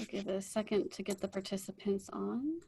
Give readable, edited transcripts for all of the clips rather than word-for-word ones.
give it a second to get the participants on.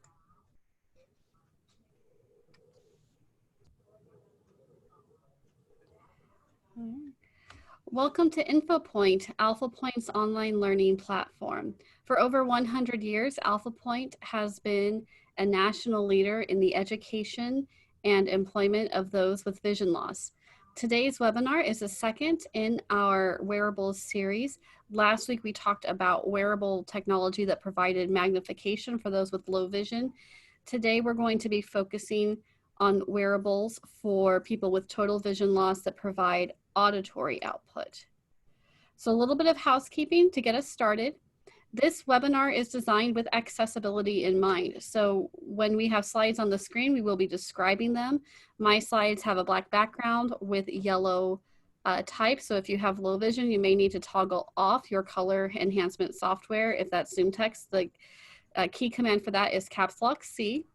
Welcome to Infopointe, Alphapointe's online learning platform. For over 100 years, Alphapointe has been a national leader in the education and employment of those with vision loss. Today's webinar is the second in our Wearables series. Last week, we talked about wearable technology that provided magnification for those with low vision. Today, we're going to be focusing on wearables for people with total vision loss that provide auditory output. So a little bit of housekeeping to get us started. This webinar is designed with accessibility in mind. So when we have slides on the screen, we will be describing them. My slides have a black background with yellow type. So if you have low vision, you may need to toggle off your color enhancement software. If that's Zoom text, the key command for that is caps lock C.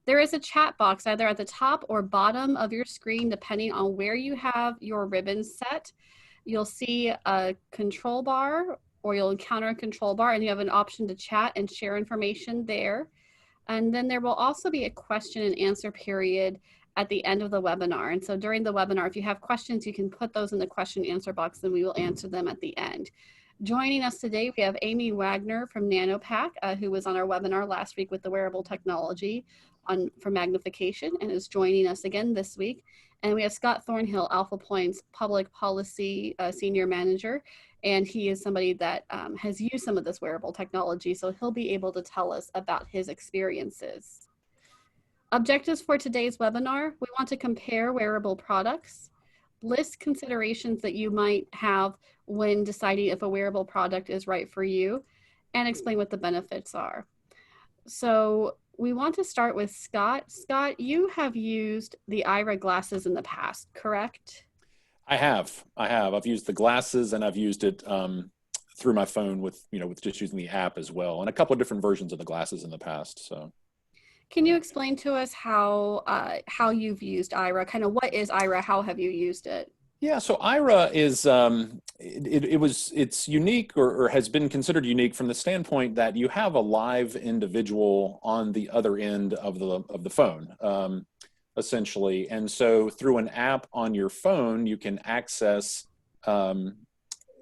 There is a chat box either at the top or bottom of your screen, depending on where you have your ribbons set. You'll see a control bar, or you'll encounter a control bar, and you have an option to chat and share information there. And then there will also be a question and answer period at the end of the webinar. And so during the webinar, if you have questions, you can put those in the question and answer box, and we will answer them at the end. Joining us today, we have Amy Wagner from NanoPack, who was on our webinar last week with the wearable technology for magnification, and is joining us again this week. And we have Scott Thornhill, Alphapointe's public policy senior manager, and he is somebody that has used some of this wearable technology, so he'll be able to tell us about his experiences. Objectives for today's webinar: we want to compare wearable products, list considerations that you might have when deciding if a wearable product is right for you, and explain what the benefits are. So we want to start with Scott. Scott, you have used the Aira glasses in the past, correct? I have. I've used the glasses, and I've used it through my phone with just using the app as well, and a couple of different versions of the glasses in the past. So, can you explain to us how you've used Aira? Kind of what is Aira? How have you used it? Yeah, so Aira is it's unique or has been considered unique from the standpoint that you have a live individual on the other end of the phone, essentially, and so through an app on your phone, you can access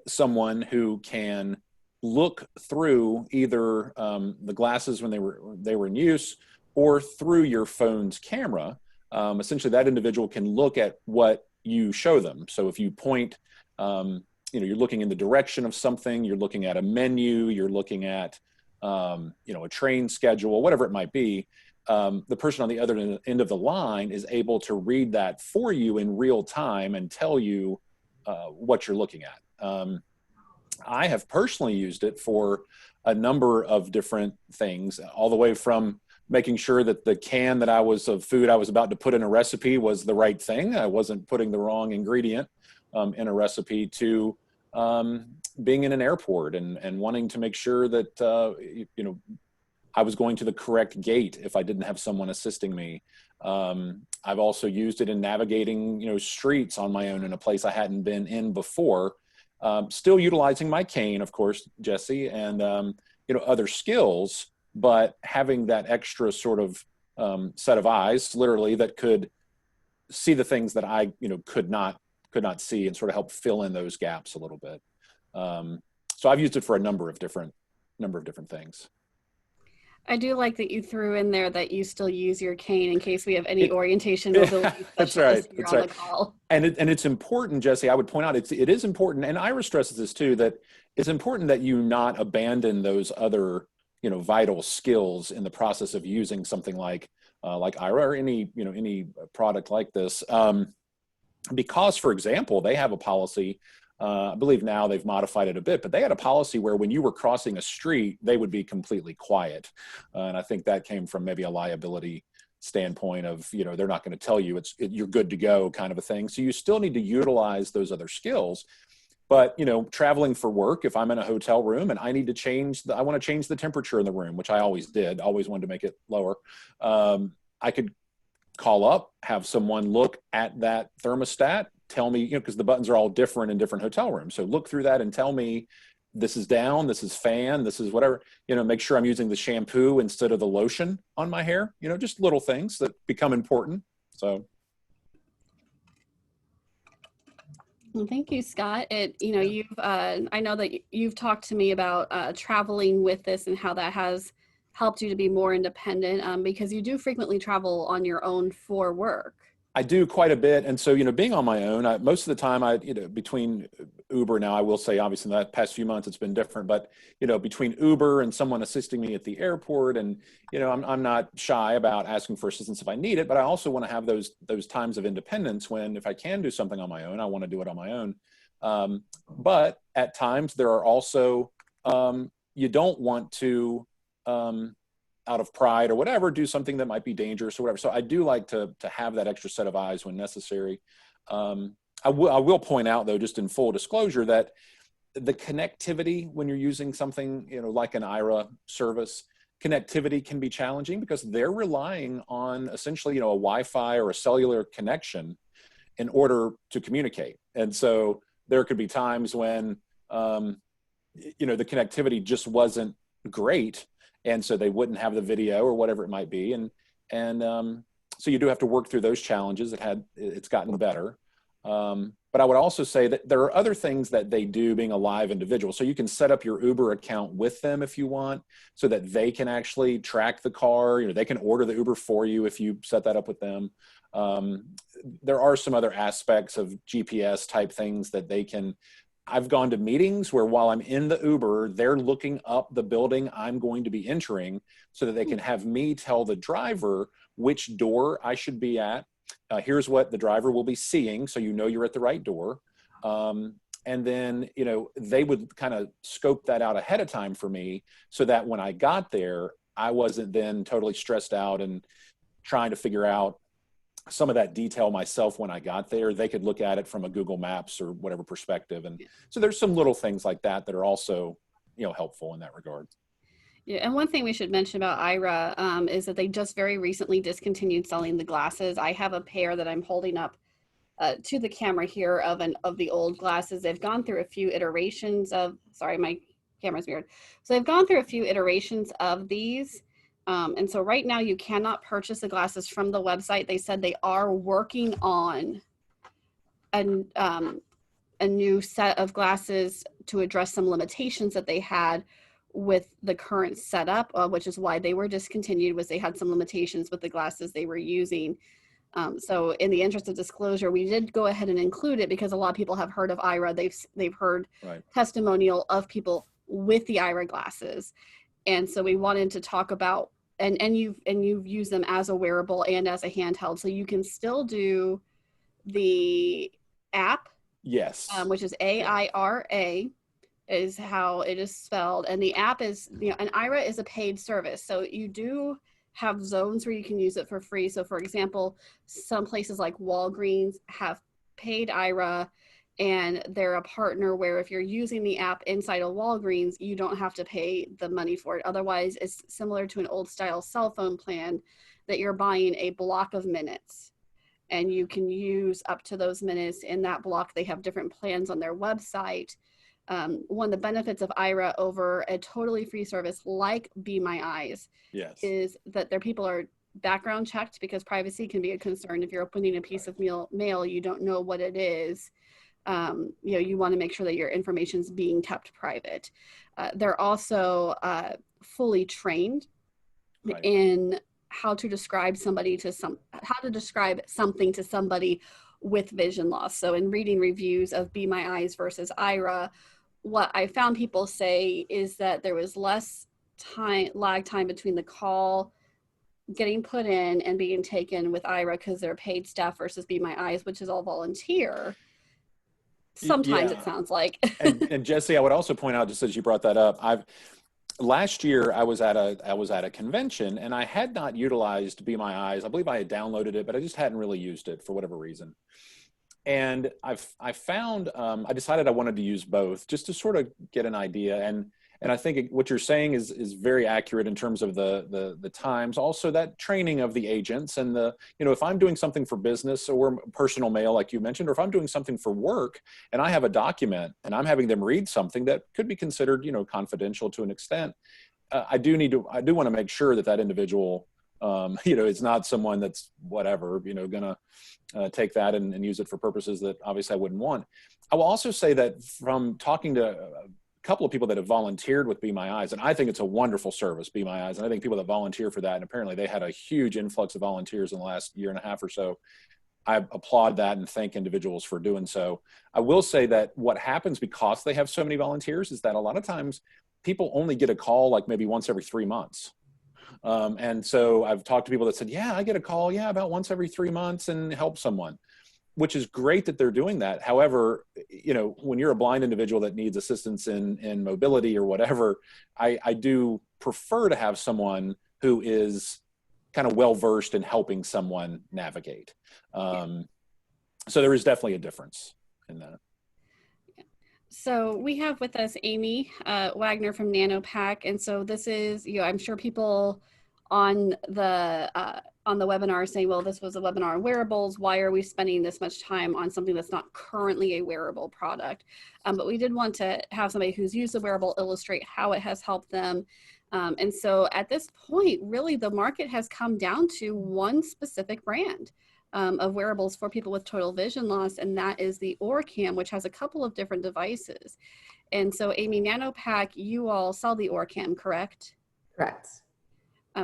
someone who can look through either the glasses when they were in use, or through your phone's camera. Essentially, that individual can look at what you show them. So if you point, you're looking in the direction of something, you're looking at a menu, you're looking at, a train schedule, whatever it might be, the person on the other end of the line is able to read that for you in real time and tell you what you're looking at. I have personally used it for a number of different things, all the way from making sure that the can of food I was about to put in a recipe was the right thing. I wasn't putting the wrong ingredient in a recipe, to being in an airport and wanting to make sure that, I was going to the correct gate if I didn't have someone assisting me. I've also used it in navigating, streets on my own in a place I hadn't been in before, still utilizing my cane, of course, Jesse, and, other skills, but having that extra sort of set of eyes, literally, that could see the things that I, could not see, and sort of help fill in those gaps a little bit. So I've used it for a number of different things. I do like that you threw in there that you still use your cane in case we have any orientation mobility that's right. That's right. And it's important, Jesse, I would point out, it is important, and Ira stresses this too, that it's important that you not abandon those other vital skills in the process of using something like Aira, or any product like this, because, for example, they have a policy. I believe now they've modified it a bit, but they had a policy where when you were crossing a street, they would be completely quiet, and I think that came from maybe a liability standpoint of they're not going to tell you you're good to go, kind of a thing. So you still need to utilize those other skills. But, traveling for work, if I'm in a hotel room and I need to I want to change the temperature in the room, which I always did, always wanted to make it lower. I could call up, have someone look at that thermostat, tell me, because the buttons are all different in different hotel rooms. So look through that and tell me this is down, this is fan, this is whatever, make sure I'm using the shampoo instead of the lotion on my hair, just little things that become important. So. Well, thank you, Scott. I know that you've talked to me about traveling with this and how that has helped you to be more independent, because you do frequently travel on your own for work. I do quite a bit. And so, being on my own, most of the time between Uber now, I will say, obviously in the past few months, it's been different, but, between Uber and someone assisting me at the airport and, I'm not shy about asking for assistance if I need it, but I also want to have those times of independence when, if I can do something on my own, I want to do it on my own. But at times there are also, you don't want to, out of pride or whatever, do something that might be dangerous or whatever. So I do like to have that extra set of eyes when necessary. I will point out, though, just in full disclosure, that the connectivity when you're using something, like an Aira service, connectivity can be challenging because they're relying on essentially, a Wi-Fi or a cellular connection in order to communicate. And so there could be times when, the connectivity just wasn't great. And so they wouldn't have the video or whatever it might be. And so you do have to work through those challenges. It's gotten better. But I would also say that there are other things that they do being a live individual. So you can set up your Uber account with them if you want, so that they can actually track the car. They can order the Uber for you if you set that up with them. There are some other aspects of GPS type things that they can. I've gone to meetings where while I'm in the Uber, they're looking up the building I'm going to be entering so that they can have me tell the driver which door I should be at. Here's what the driver will be seeing, so you're at the right door. And then, they would kind of scope that out ahead of time for me so that when I got there, I wasn't then totally stressed out and trying to figure out some of that detail myself when I got there. They could look at it from a Google Maps or whatever perspective. And so there's some little things like that that are also, helpful in that regard. Yeah, and one thing we should mention about Aira is that they just very recently discontinued selling the glasses. I have a pair that I'm holding up to the camera here of the old glasses. They've gone through a few iterations of, sorry, my camera's weird. So they've gone through a few iterations of these. And so right now you cannot purchase the glasses from the website. They said they are working on a new set of glasses to address some limitations that they had with the current setup, which is why they were discontinued, was they had some limitations with the glasses they were using. So in the interest of disclosure, we did go ahead and include it because a lot of people have heard of Aira. They've heard testimonial of people with the Aira glasses. And so we wanted to talk about, and you've used them as a wearable and as a handheld, so you can still do the app. Yes. Which is AIRA is how it is spelled. And the app is, and Aira is a paid service. So you do have zones where you can use it for free. So for example, some places like Walgreens have paid Aira, and they're a partner where if you're using the app inside a Walgreens, you don't have to pay the money for it. Otherwise, it's similar to an old style cell phone plan that you're buying a block of minutes, and you can use up to those minutes in that block. They have different plans on their website. One of the benefits of Aira over a totally free service like Be My Eyes is that their people are background checked, because privacy can be a concern. If you're opening a piece of mail, you don't know what it is. You want to make sure that your information is being kept private. They're also fully trained in how to describe something to somebody with vision loss. So in reading reviews of Be My Eyes versus Aira, what I found people say is that there was less lag time between the call getting put in and being taken with Aira because they're paid staff versus Be My Eyes, which is all volunteer. Sometimes it sounds like. and Jesse, I would also point out, just as you brought that up, last year I was at a convention and I had not utilized Be My Eyes. I believe I had downloaded it, but I just hadn't really used it for whatever reason. And I found I decided I wanted to use both just to sort of get an idea. And And I think what you're saying is very accurate in terms of the times. Also, that training of the agents and if I'm doing something for business or personal mail, like you mentioned, or if I'm doing something for work and I have a document and I'm having them read something that could be considered, confidential to an extent, I do want to make sure that that individual, is not someone that's whatever, gonna take that and use it for purposes that obviously I wouldn't want. I will also say that from talking to a couple of people that have volunteered with Be My Eyes, and I think it's a wonderful service, Be My Eyes, and I think people that volunteer for that, and apparently they had a huge influx of volunteers in the last year and a half or so. I applaud that and thank individuals for doing so. I will say that what happens because they have so many volunteers is that a lot of times people only get a call like maybe once every 3 months. And so I've talked to people that said, yeah, I get a call, about once every 3 months and help someone, which is great that they're doing that. However, when you're a blind individual that needs assistance in mobility or whatever, I do prefer to have someone who is kind of well-versed in helping someone navigate. So there is definitely a difference in that. So we have with us Amy Wagner from NanoPack, and so this is, I'm sure people on the webinar are saying, well, this was a webinar on wearables. Why are we spending this much time on something that's not currently a wearable product? But we did want to have somebody who's used the wearable illustrate how it has helped them. And so at this point, really the market has come down to one specific brand of wearables for people with total vision loss, and that is the Orcam, which has a couple of different devices. And so Amy, NanoPack, you all sell the Orcam, correct? Correct.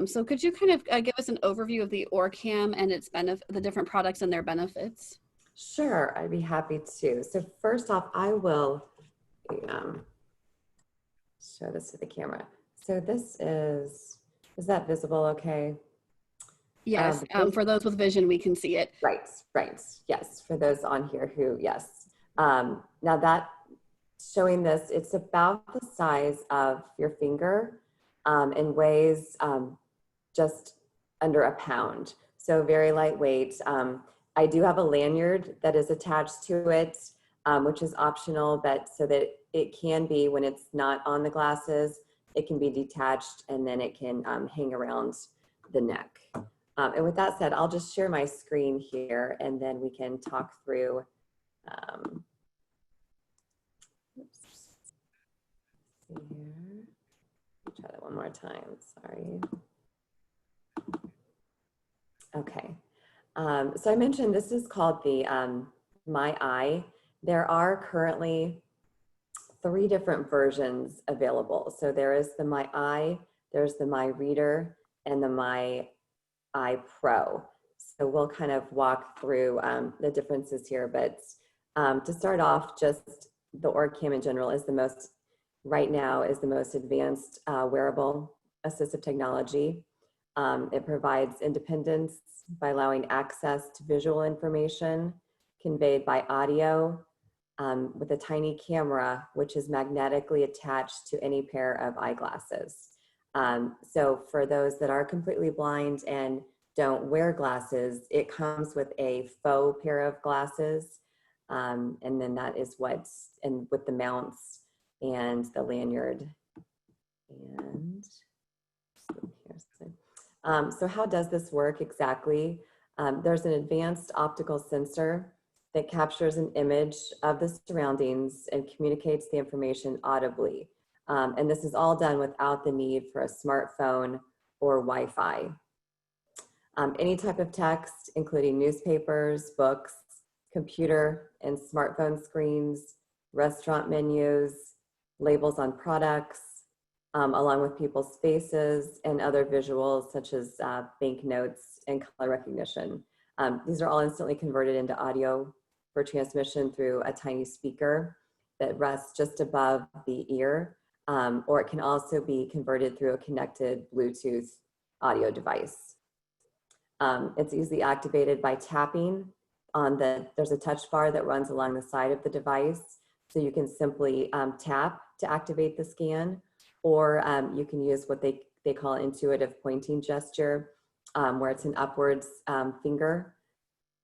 So could you kind of give us an overview of the Orcam and its the different products and their benefits? Sure, I'd be happy to. So first off, I will show this to the camera. So this is that visible okay? Yes, for those with vision, we can see it. Right, yes, for those on here who, yes. Now that, showing this, it's about the size of your finger and weighs just under a pound. So very lightweight. I do have a lanyard that is attached to it, which is optional, but so that it can be, when it's not on the glasses, it can be detached and then it can hang around the neck. And with that said, I'll just share my screen here and then we can talk through. Oops. See here. Try that one more time, sorry. Okay, so I mentioned this is called the My Eye. There are currently 3 different versions available. So there is the My Eye, there's the My Reader, and the My Eye Pro. So we'll kind of walk through the differences here, but to start off, just the Orcam in general is right now is the most advanced wearable assistive technology. It provides independence by allowing access to visual information conveyed by audio with a tiny camera, which is magnetically attached to any pair of eyeglasses. So for those that are completely blind and don't wear glasses, it comes with a faux pair of glasses. And then that is and with the mounts and the lanyard. And so how does this work exactly? There's an advanced optical sensor that captures an image of the surroundings and communicates the information audibly. And this is all done without the need for a smartphone or Wi-Fi. Any type of text, including newspapers, books, computer and smartphone screens, restaurant menus, labels on products, along with people's faces and other visuals such as banknotes and color recognition. These are all instantly converted into audio for transmission through a tiny speaker that rests just above the ear, or it can also be converted through a connected Bluetooth audio device. It's easily activated by tapping on there's a touch bar that runs along the side of the device. So you can simply tap to activate the scan, or you can use what they call intuitive pointing gesture, where it's an upwards finger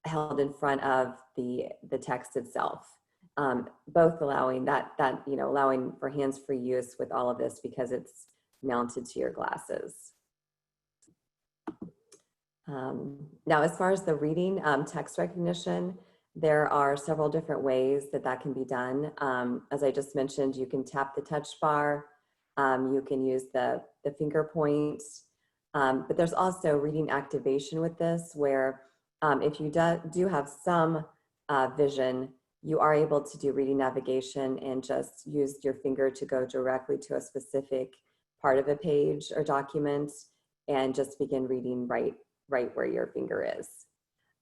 held in front of the text itself. both allowing allowing for hands-free use with all of this because it's mounted to your glasses. Now, as far as the reading text recognition, there are several different ways that can be done. As I just mentioned, you can tap the touch bar, you can use the finger points, but there's also reading activation with this, where if you do have some vision, you are able to do reading navigation and just use your finger to go directly to a specific part of a page or document and just begin reading right where your finger is.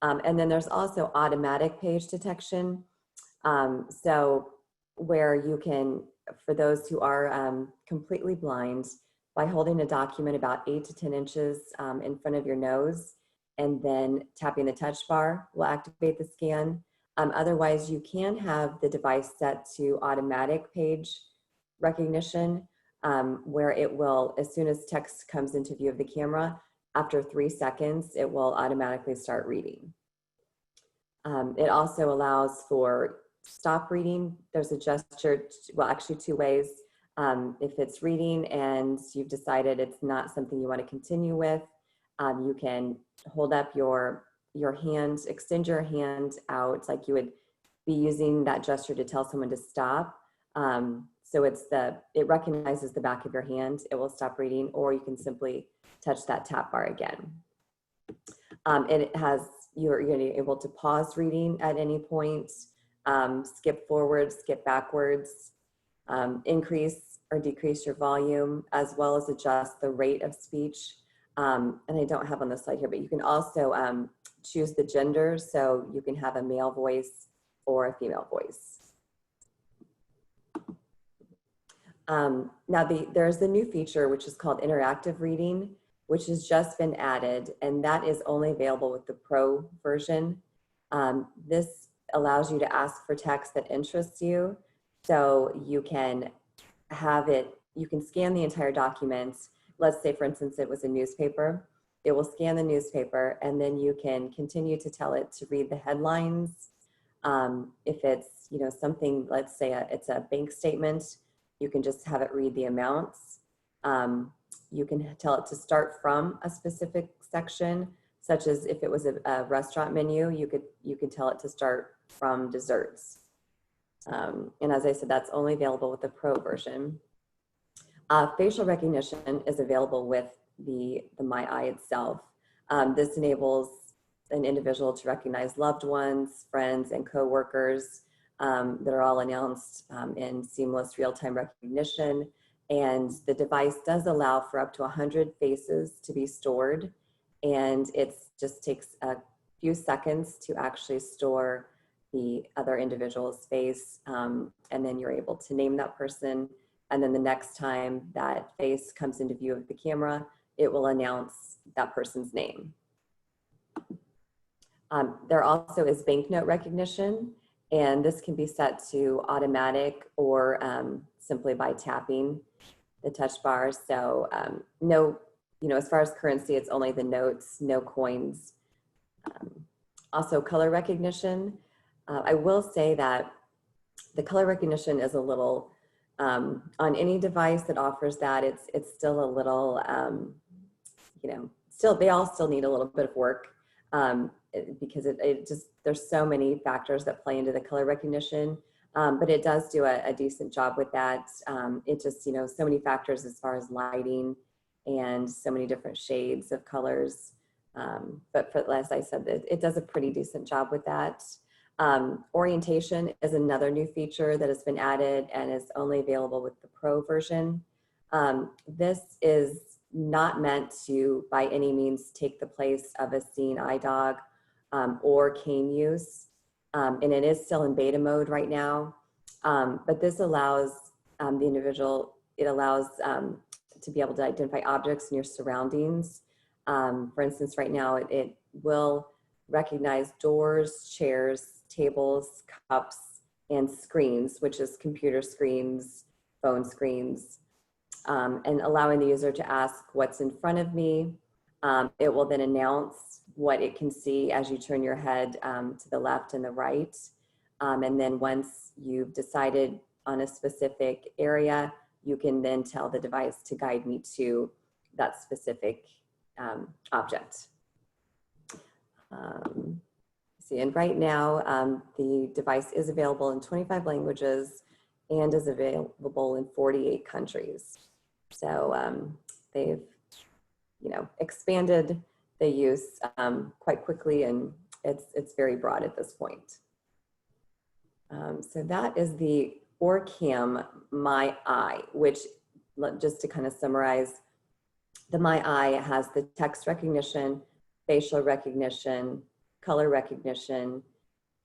And then there's also automatic page detection. So where you can, for those who are completely blind, by holding a document about 8 to 10 inches in front of your nose and then tapping the touch bar will activate the scan. Otherwise, you can have the device set to automatic page recognition, where it will, as soon as text comes into view of the camera, after 3 seconds, it will automatically start reading. It also allows for stop reading. There's a gesture, well, actually 2 ways. If it's reading and you've decided it's not something you want to continue with, you can hold up your hand, extend your hand out like you would be using that gesture to tell someone to stop. So it recognizes the back of your hand, it will stop reading, or you can simply touch that tap bar again. You're going to be able to pause reading at any point, skip forward, skip backwards, increase or decrease your volume, as well as adjust the rate of speech. And I don't have on the slide here, but you can also choose the gender, so you can have a male voice or a female voice. Now there's the new feature, which is called interactive reading, which has just been added, and that is only available with the Pro version. This allows you to ask for text that interests you, so you can have it, you can scan the entire document. Let's say, for instance, it was a newspaper. It will scan the newspaper, and then you can continue to tell it to read the headlines. If it's something, let's say it's a bank statement, you can just have it read the amounts. You can tell it to start from a specific section, such as if it was a restaurant menu, you could tell it to start from desserts. And as I said, that's only available with the Pro version. Facial recognition is available with the My Eye itself. This enables an individual to recognize loved ones, friends, and coworkers that are all announced in seamless real-time recognition. And the device does allow for up to 100 faces to be stored. And it just takes a few seconds to actually store the other individual's face. And then you're able to name that person. And then the next time that face comes into view of the camera, it will announce that person's name. There also is banknote recognition, and this can be set to automatic or simply by tapping the touch bar. So as far as currency, it's only the notes, no coins. Also color recognition. I will say that the color recognition is a little, on any device that offers that, it's still a little, they all still need a little bit of work because there's so many factors that play into the color recognition. But it does do a decent job with that. It just, so many factors as far as lighting and so many different shades of colors. But as I said, it does a pretty decent job with that. Orientation is another new feature that has been added and is only available with the Pro version. This is not meant to, by any means, take the place of a seeing eye dog or cane use. And it is still in beta mode right now. But this allows the individual, it allows to be able to identify objects in your surroundings. For instance, right now, it will recognize doors, chairs, tables, cups, and screens, which is computer screens, phone screens, and allowing the user to ask what's in front of me. It will then announce what it can see as you turn your head to the left and the right. And then once you've decided on a specific area, you can then tell the device to guide me to that specific object. See, and right now, the device is available in 25 languages and is available in 48 countries. So they've, expanded the use quite quickly, and it's very broad at this point. So that is the OrCam My Eye, which, just to kind of summarize, the My Eye has the text recognition, facial recognition, color recognition,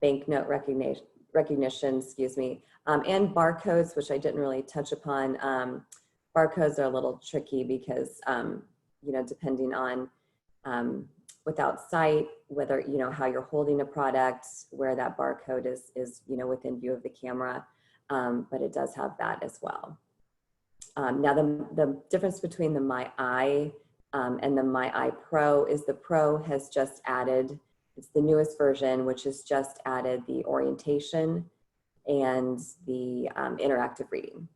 banknote recognition, excuse me, and barcodes, which I didn't really touch upon. Barcodes are a little tricky because, depending on without sight, whether, how you're holding a product, where that barcode is within view of the camera, but it does have that as well. Now, the difference between the My Eye and the My Eye Pro is the Pro has just added, it's the newest version, which has just added the orientation and the interactive reading.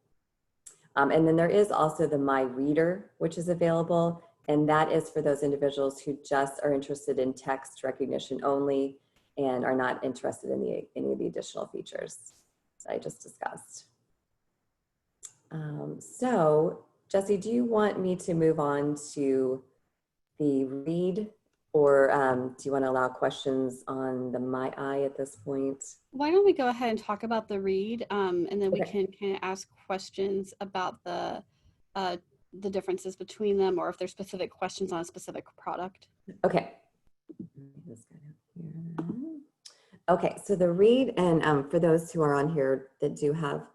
And then there is also the My Reader, which is available, and that is for those individuals who just are interested in text recognition only and are not interested in any of the additional features that I just discussed. So, Jesse, do you want me to move on to the read, or do you want to allow questions on the My Eye at this point? Why don't we go ahead and talk about the read, and then we can kind of ask questions about the differences between them, or if there's specific questions on a specific product. Okay. Okay, so the read, and for those who are on here that do have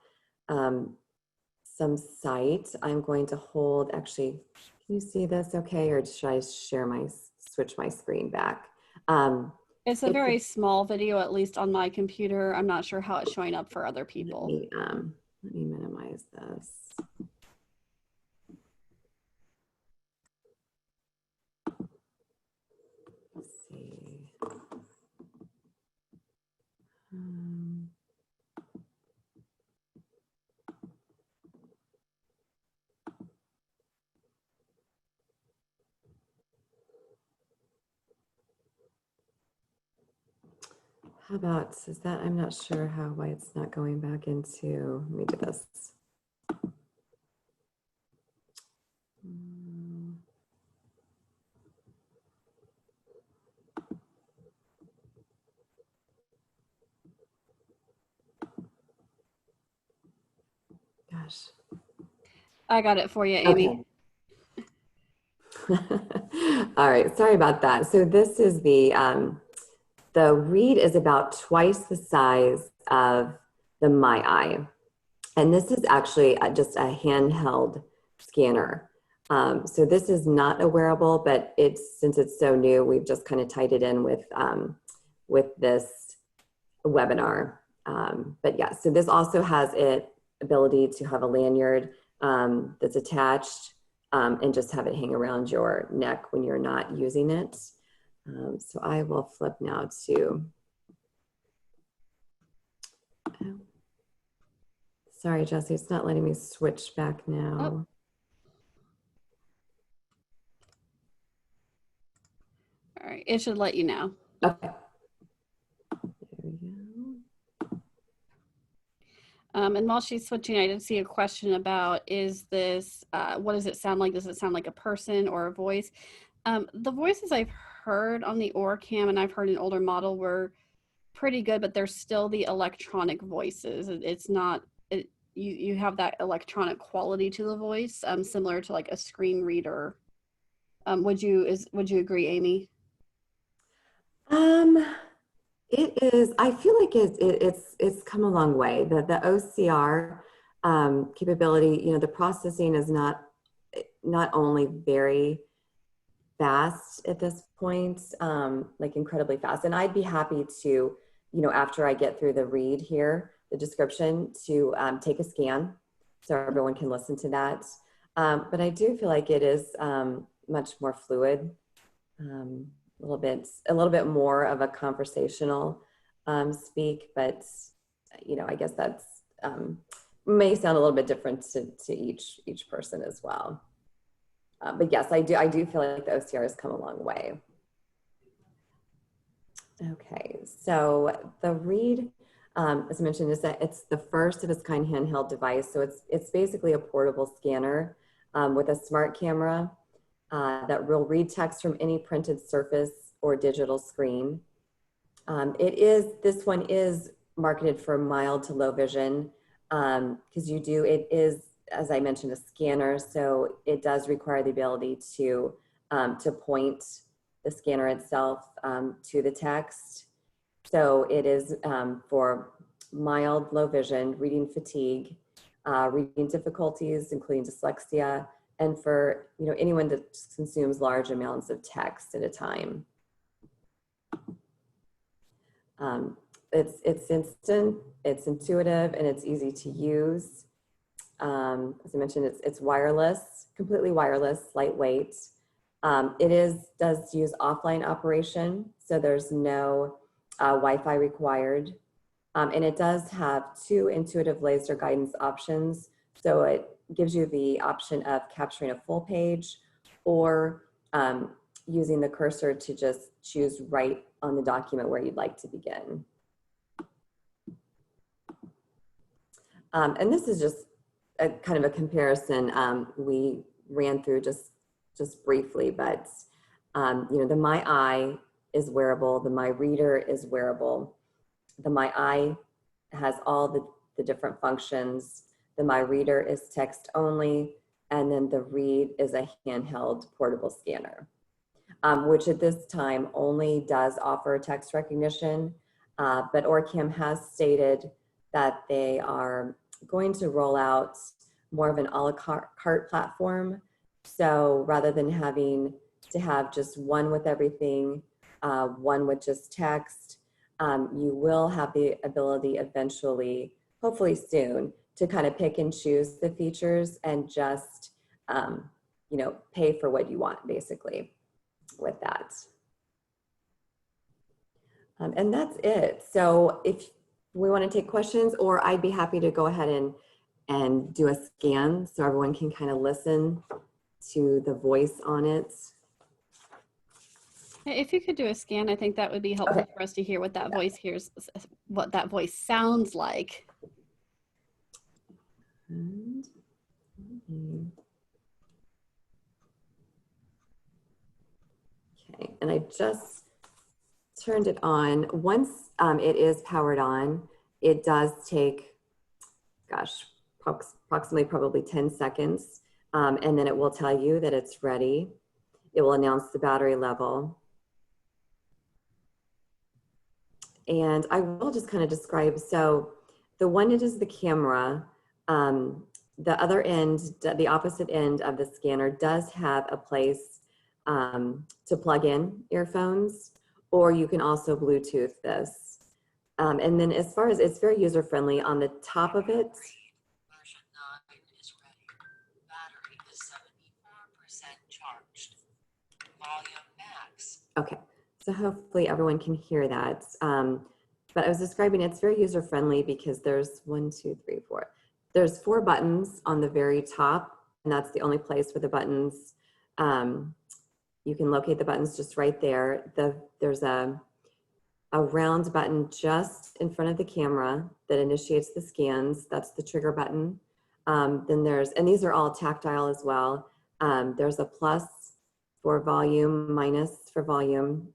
some sight, I'm going to hold, actually, can you see this okay, or should I switch my screen back? It's a very small video, at least on my computer. I'm not sure how it's showing up for other people. Let me minimize this. Let's see. How about, is that, I'm not sure why it's not going back into, let me do this. Gosh. I got it for you, Amy. Okay. All right, sorry about that. So this is the read is about twice the size of the My Eye. And this is actually just a handheld scanner. So this is not a wearable, but since it's so new, we've just kind of tied it in with this webinar. But yeah, so this also has it ability to have a lanyard that's attached and just have it hang around your neck when you're not using it. So I will flip now to, sorry, Jesse, it's not letting me switch back now. All right, it should let you know. Okay. There we go. And while she's switching, I did see a question about, is this, what does it sound like? Does it sound like a person or a voice? The voices I've heard on the OrCam, and I've heard an older model, were pretty good, but there's still the electronic voices. It's not, you have that electronic quality to the voice, similar to like a screen reader. Would you agree, Amy? It is, I feel like it's come a long way. The OCR capability, the processing is not only very fast at this point, like incredibly fast. And I'd be happy to, after I get through the read here, the description, to take a scan so everyone can listen to that. But I do feel like it is much more fluid, a little bit more of a conversational speak, but you know, I guess that's may sound a little bit different to each person as well. But yes, I do feel like the OCR has come a long way. Okay, so the Read, as I mentioned, is that it's the first of its kind handheld device. So it's basically a portable scanner with a smart camera that will read text from any printed surface or digital screen. This one is marketed for mild to low vision because it is, as I mentioned, a scanner. So it does require the ability to point the scanner itself to the text. So it is for mild, low vision, reading fatigue, reading difficulties, including dyslexia, and for anyone that consumes large amounts of text at a time. It's instant, it's intuitive, and it's easy to use. As I mentioned, it's wireless, completely wireless, lightweight. It does use offline operation, so there's no Wi-Fi required. And it does have 2 intuitive laser guidance options. So it gives you the option of capturing a full page or using the cursor to just choose right on the document where you'd like to begin. And this is just a kind of a comparison we ran through just briefly, but the My Eye is wearable, the My Reader is wearable, the My Eye has all the different functions, the My Reader is text only, and then the Read is a handheld portable scanner, which at this time only does offer text recognition, but OrCam has stated that they are going to roll out more of an a la carte platform. So rather than having to have just one with everything, one with just text, you will have the ability eventually, hopefully soon, to kind of pick and choose the features and just, pay for what you want basically with that. And that's it. So if we want to take questions, or I'd be happy to go ahead and do a scan so everyone can kind of listen to the voice on it. If you could do a scan, I think that would be helpful for us to hear what that voice hears, what that voice sounds like. Okay, and I just turned it on. Once it is powered on, it does take, gosh, approximately probably 10 seconds. And then it will tell you that it's ready. It will announce the battery level. And I will just kind of describe, so the one that is the camera, the other end, the opposite end of the scanner does have a place to plug in earphones, or you can also Bluetooth this. And then as far as, it's very user-friendly. On the top of it, version 9 is ready. Battery is 74% charged. Volume max. okay, so hopefully everyone can hear that. But I was describing it's very user-friendly because there's 1, 2, 3, 4. There's 4 buttons on the very top, and that's the only place where the buttons, you can locate the buttons just right there. There's a round button just in front of the camera that initiates the scans. That's the trigger button. Then and these are all tactile as well. There's a plus for volume, minus for volume,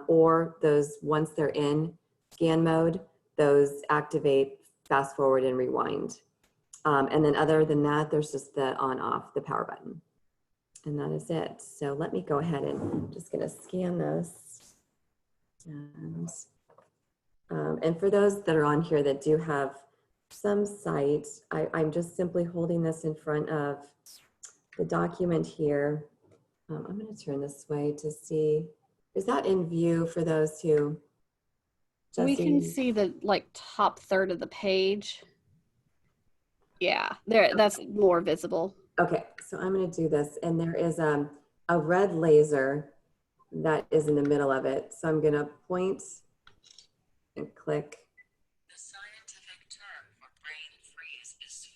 or those, once they're in scan mode, those activate fast forward and rewind. And then other than that, there's just the on off, the power button. And that is it. So let me go ahead and I'm just gonna scan this. And for those that are on here that do have some sight, I'm just simply holding this in front of the document here. I'm going to turn this way to see, is that in view for those who? Jesse? We can see the top third of the page. Yeah, there, that's more visible. Okay, so I'm going to do this, and there is a red laser that is in the middle of it. So I'm going to point and click. The scientific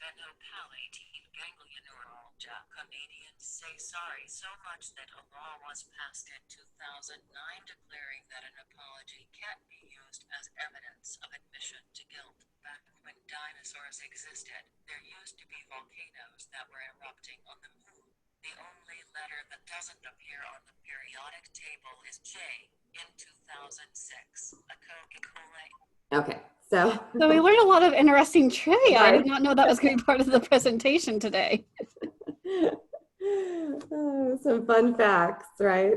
Phenopalatin ganglion neuralgia. Canadians say sorry so much that a law was passed in 2009 declaring that an apology can't be used as evidence of admission to guilt. Back when dinosaurs existed, there used to be volcanoes that were erupting on the moon. The only letter that doesn't appear on the periodic table is J in 2006. A Coca-Cola. Okay, so. So we learned a lot of interesting trivia. I Right. did not know that was going to be part of the presentation today. Oh, some fun facts, right?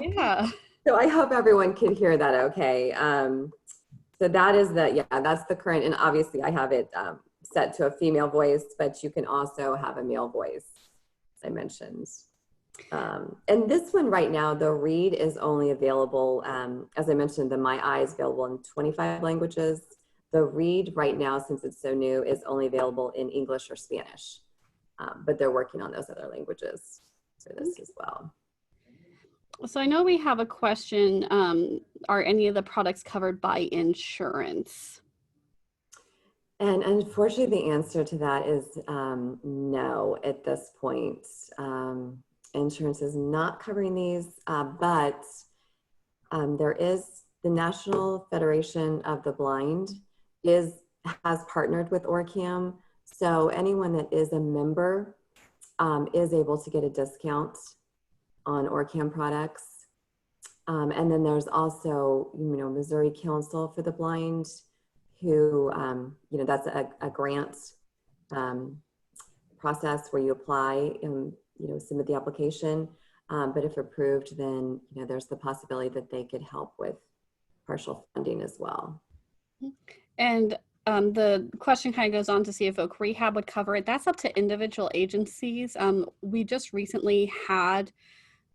Yeah. So I hope everyone can hear that okay. So that is that's the current, and obviously I have it set to a female voice, but you can also have a male voice, as I mentioned. And this one right now, the read is only available, as I mentioned, the My Eye is available in 25 languages. The read right now, since it's so new, is only available in English or Spanish, but they're working on those other languages for this as well. So I know we have a question, are any of the products covered by insurance? And unfortunately, the answer to that is no at this point. Insurance is not covering these, but there is the National Federation of the Blind has partnered with OrCam. So anyone that is a member is able to get a discount on OrCam products. And then there's also, Missouri Council for the Blind, who, that's a grant process where you apply and, submit the application. But if approved, then, there's the possibility that they could help with partial funding as well. And the question kind of goes on to see if Voc Rehab would cover it. That's up to individual agencies. We just recently saw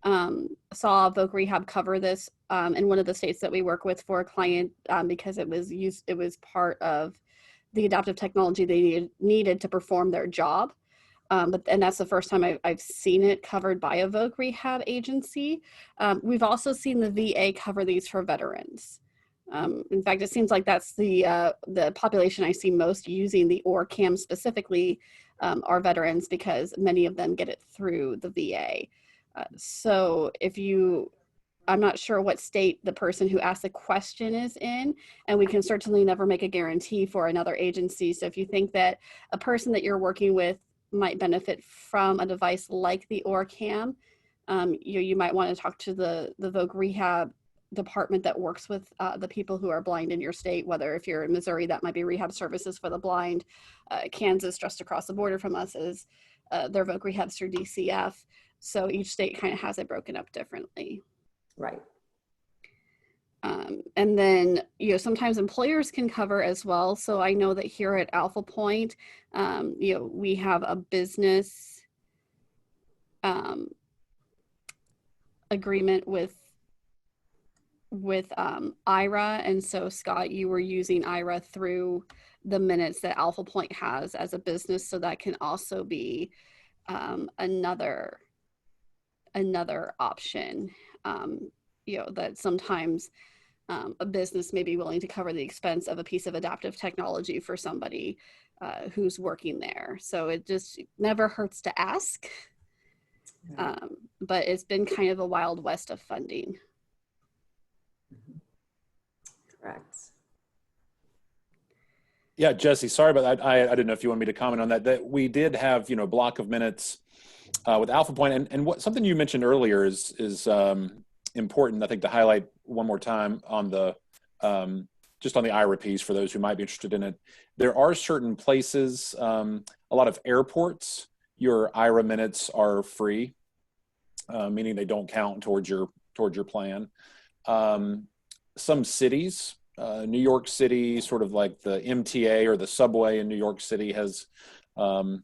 Voc Rehab cover this in one of the states that we work with for a client because it was part of the adaptive technology they needed to perform their job. And that's the first time I've seen it covered by a Voc Rehab agency. We've also seen the VA cover these for veterans. In fact, it seems like that's the population I see most using the OrCam specifically are veterans, because many of them get it through the VA. So I'm not sure what state the person who asked the question is in, and we can certainly never make a guarantee for another agency. So if you think that a person that you're working with might benefit from a device like the OrCam, you might want to talk to the Voc Rehab department that works with the people who are blind in your state. Whether if you're in Missouri, that might be Rehab Services for the Blind. Kansas, just across the border from us, is their Voc Rehabs through DCF. So each state kind of has it broken up differently. Right. And then, sometimes employers can cover as well. So I know that here at Alphapointe, we have a business agreement with IRA. And so Scott, you were using IRA through the minutes that Alphapointe has as a business. So that can also be another option, that sometimes a business may be willing to cover the expense of a piece of adaptive technology for somebody who's working there. So it just never hurts to ask, but it's been kind of a wild west of funding. Correct. Yeah, Jesse, sorry about that. I didn't know if you wanted me to comment on that. That we did have, block of minutes with Alphapointe, and what something you mentioned earlier is important, I think, to highlight one more time on the just on the IRA piece for those who might be interested in it. There are certain places, a lot of airports, your IRA minutes are free, meaning they don't count towards your plan. Some cities, New York City, sort of like the MTA or the subway in New York City has, your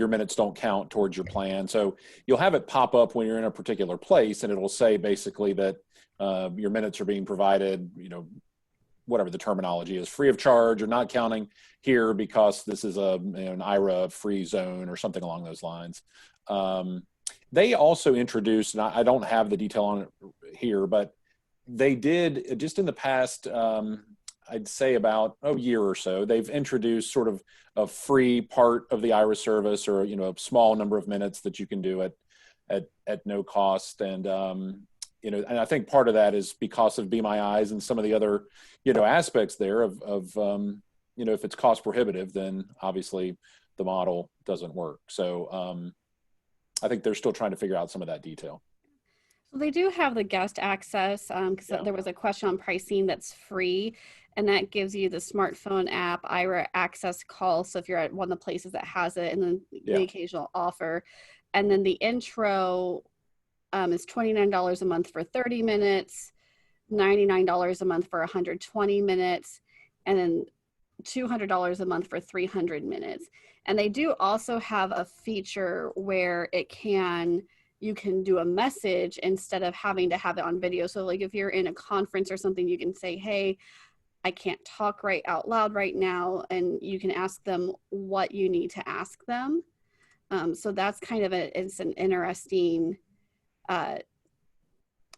minutes don't count towards your plan. So you'll have it pop up when you're in a particular place, and it'll say basically that your minutes are being provided, whatever the terminology is, free of charge or not counting here because this is an IRA free zone or something along those lines. They also introduced, and I don't have the detail on it here, but they did just in the past, I'd say about a year or so, they've introduced sort of a free part of the Ira service, or, you know, a small number of minutes that you can do at no cost. And, you know, and I think part of that is because of Be My Eyes and some of the other, you know, aspects there of you know, if it's cost prohibitive, then obviously the model doesn't work. So I think they're still trying to figure out some of that detail. So they do have the guest access, because there was a question on pricing that's free, and that gives you the smartphone app, Ira Access Call. So if you're at one of the places that has it, and then the occasional offer. And then the intro is $29 a month for 30 minutes, $99 a month for 120 minutes, and then $200 a month for 300 minutes. And they do also have a feature where you can do a message instead of having to have it on video. So like if you're in a conference or something, you can say, hey, I can't talk right out loud right now. And you can ask them what you need to ask them. So that's kind of it's an interesting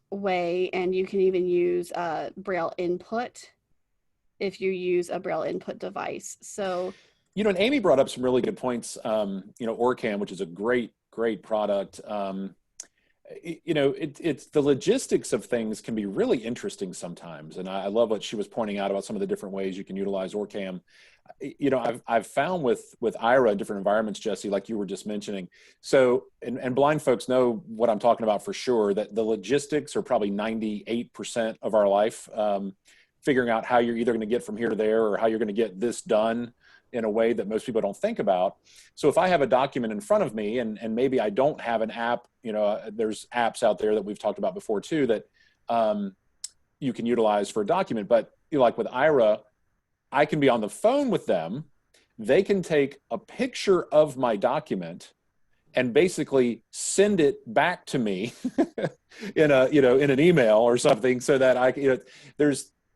way. And you can even use Braille input if you use a Braille input device. So, you know, and Amy brought up some really good points. You know, Orcam, which is a great product. You know, it's the logistics of things can be really interesting sometimes. And I love what she was pointing out about some of the different ways you can utilize Orcam. You know, I've found with Ira in different environments, Jesse, like you were just mentioning. So, and blind folks know what I'm talking about for sure, that the logistics are probably 98% of our life. Figuring out how you're either going to get from here to there, or how you're going to get this done in a way that most people don't think about. So if I have a document in front of me, and maybe I don't have an app, you know, there's apps out there that we've talked about before too, that you can utilize for a document. But you know, like with Ira, I can be on the phone with them. They can take a picture of my document and basically send it back to me in an email or something, so that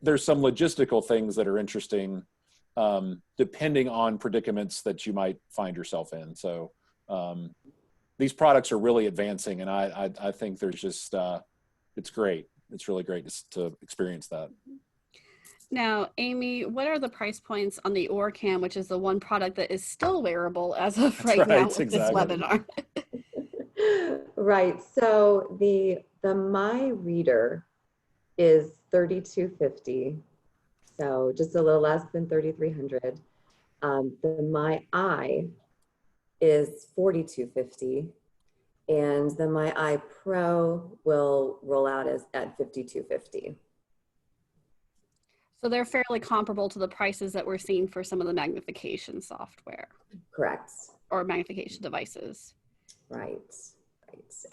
there's some logistical things that are interesting, depending on predicaments that you might find yourself in. So these products are really advancing, and I think there's just, it's great. It's really great to experience that. Now, Amy, what are the price points on the Orcam, which is the one product that is still wearable as of right now with this webinar? Right. So the My Reader is $3,250, so just a little less than $3,300. The My Eye is $4,250, and the My Eye Pro will roll out at $5,250. So they're fairly comparable to the prices that we're seeing for some of the magnification software. Correct. Or magnification devices. Right.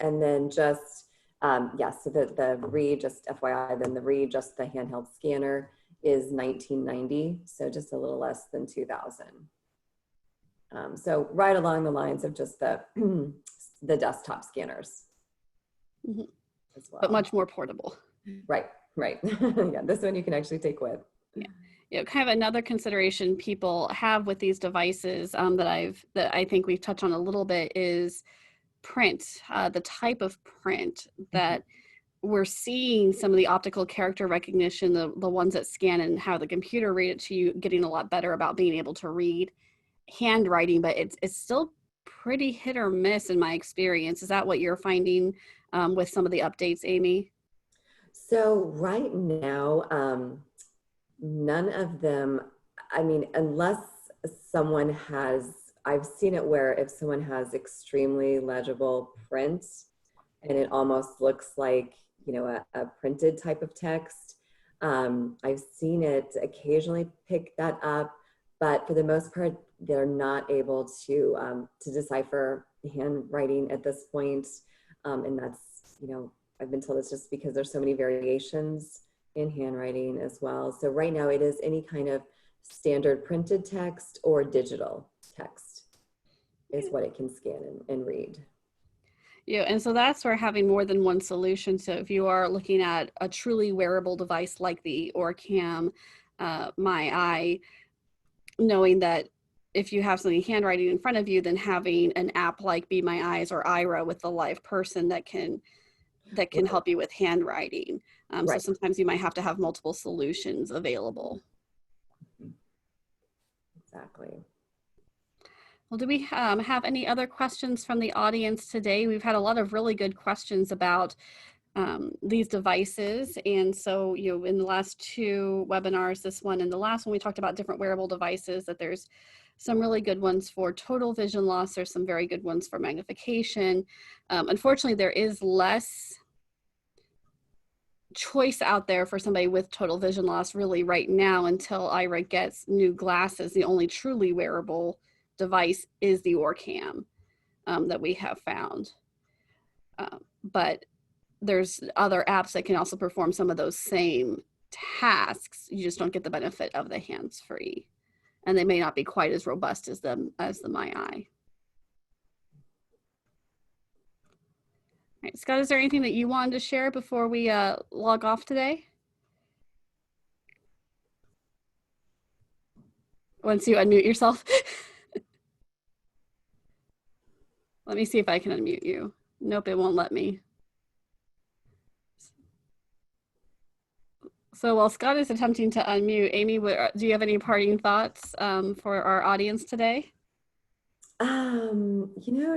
And then just, so the Read, just FYI, then the Read, just the handheld scanner, is $1,990, so just a little less than $2,000. So right along the lines of just the desktop scanners, as well. But much more portable. Right. Yeah, this one you can actually take with. Yeah. You know, kind of another consideration people have with these devices that I think we've touched on a little bit is print, the type of print that we're seeing. Some of the optical character recognition, the ones that scan and how the computer read it to you, getting a lot better about being able to read handwriting, but it's still pretty hit or miss in my experience. Is that what you're finding with some of the updates, Amy? So right now, none of them, I mean, unless someone has, I've seen it where if someone has extremely legible print and it almost looks like, you know, a printed type of text, I've seen it occasionally pick that up, but for the most part, they're not able to decipher handwriting at this point. And that's, you know, I've been told it's just because there's so many variations in handwriting as well. So right now it is any kind of standard printed text or digital text is what it can scan and read. Yeah, and so that's where having more than one solution. So if you are looking at a truly wearable device like the Orcam, My Eye, knowing that if you have something handwriting in front of you, then having an app like Be My Eyes or Ira with a live person that can help you with handwriting. So sometimes you might have to have multiple solutions available. Exactly. Well, do we have any other questions from the audience today? We've had a lot of really good questions about these devices. And so, in the last two webinars, this one and the last one, we talked about different wearable devices, that there's some really good ones for total vision loss. There's some very good ones for magnification. Unfortunately, there is less choice out there for somebody with total vision loss really right now until Ira gets new glasses. The only truly wearable device is the Orcam that we have found. But there's other apps that can also perform some of those same tasks. You just don't get the benefit of the hands-free, and they may not be quite as robust as the My Eye. All right, Scott, is there anything that you wanted to share before we log off today? Once you unmute yourself. Let me see if I can unmute you. Nope, it won't let me. So while Scott is attempting to unmute, Amy, do you have any parting thoughts for our audience today?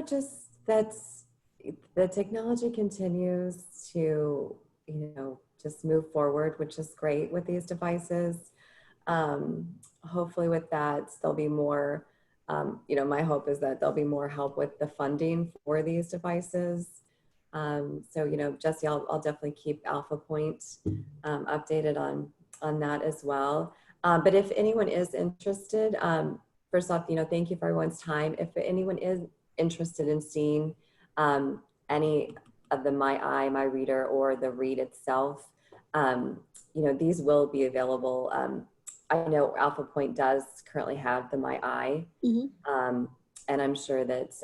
Just that's the technology continues to, just move forward, which is great with these devices. Hopefully with that, there'll be more, my hope is that there'll be more help with the funding for these devices. So, Jesse, I'll definitely keep Alphapointe updated on that as well. But if anyone is interested, first off, thank you for everyone's time. If anyone is interested in seeing any of the My Eye, My Reader, or the Read itself, these will be available. I know Alphapointe does currently have the My Eye, and I'm sure that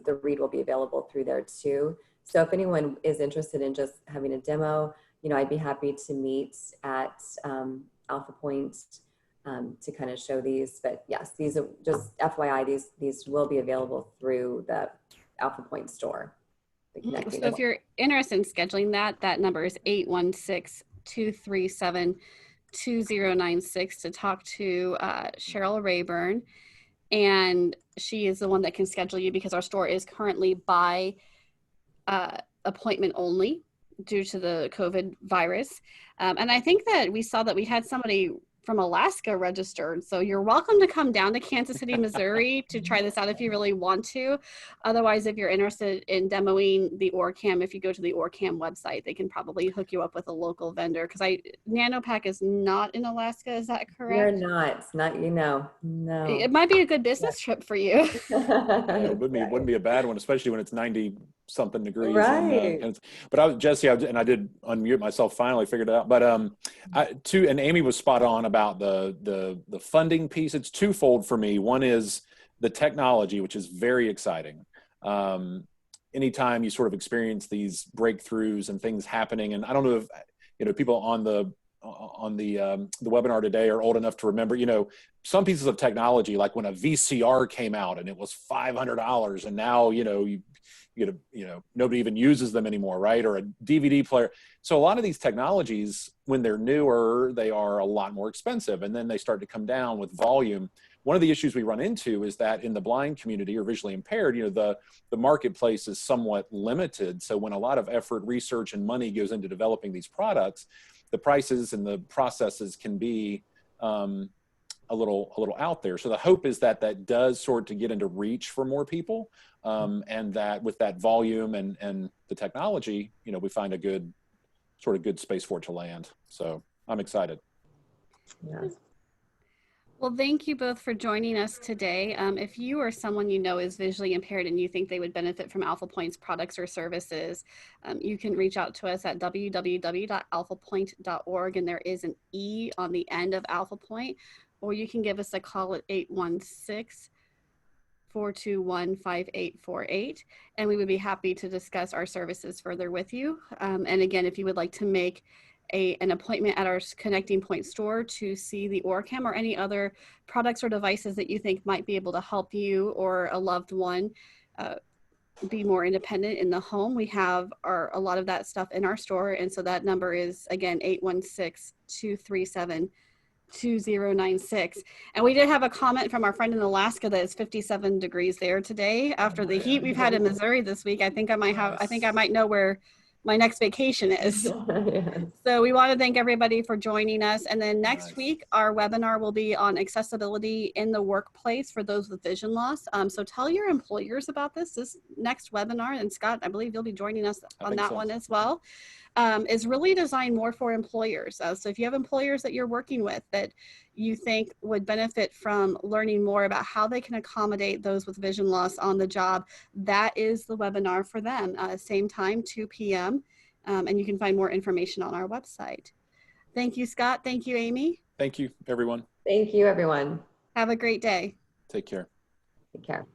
the Read will be available through there too. So if anyone is interested in just having a demo, I'd be happy to meet at Alphapointe to kind of show these. But yes, these are just FYI, these will be available through the Alphapointe store. So if you're interested in scheduling that number is 816-237-2096 to talk to Cheryl Rayburn. And she is the one that can schedule you, because our store is currently by appointment only due to the COVID virus. And I think that we saw that we had somebody from Alaska registered. So you're welcome to come down to Kansas City, Missouri to try this out if you really want to. Otherwise, if you're interested in demoing the Orcam, if you go to the Orcam website, they can probably hook you up with a local vendor, because NanoPack is not in Alaska. Is that correct? You're not. It's not, no. It might be a good business trip for you. It wouldn't be a bad one, especially when it's 90-something degrees. Right. But Jesse, and I did unmute myself, finally figured it out. But and Amy was spot on about the funding piece. It's twofold for me. One is the technology, which is very exciting. Anytime you sort of experience these breakthroughs and things happening, and I don't know if people on the webinar today are old enough to remember, some pieces of technology, like when a VCR came out and it was $500, and now nobody even uses them anymore, right? Or a DVD player. So a lot of these technologies, when they're newer, they are a lot more expensive, and then they start to come down with volume. One of the issues we run into is that in the blind community or visually impaired, the marketplace is somewhat limited. So when a lot of effort, research, and money goes into developing these products, the prices and the processes can be a little out there. So the hope is that does sort to get into reach for more people, and that with that volume and the technology, we find a good space for it to land. So I'm excited. Yeah. Well, thank you both for joining us today. If you or someone you know is visually impaired and you think they would benefit from Alphapointe's products or services, you can reach out to us at www.alphapointe.org, and there is an E on the end of Alphapointe, or you can give us a call at 816-421-5848, and we would be happy to discuss our services further with you. And again, if you would like to make an appointment at our Connecting Point store to see the Orcam or any other products or devices that you think might be able to help you or a loved one be more independent in the home, we have a lot of that stuff in our store. And so that number is, again, 816-237-2096. 2096. And we did have a comment from our friend in Alaska that it's 57 degrees there today after the heat we've had in Missouri this week. I think I might know where my next vacation is. Yes. So we want to thank everybody for joining us. And then next Nice. week, our webinar will be on accessibility in the workplace for those with vision loss. So tell your employers about this next webinar. And Scott, I believe you'll be joining us on that one as well. Is really designed more for employers. So if you have employers that you're working with that you think would benefit from learning more about how they can accommodate those with vision loss on the job, that is the webinar for them. Same time, 2 p.m. And you can find more information on our website. Thank you, Scott. Thank you, Amy. Thank you, everyone. Thank you, everyone. Have a great day. Take care. Take care.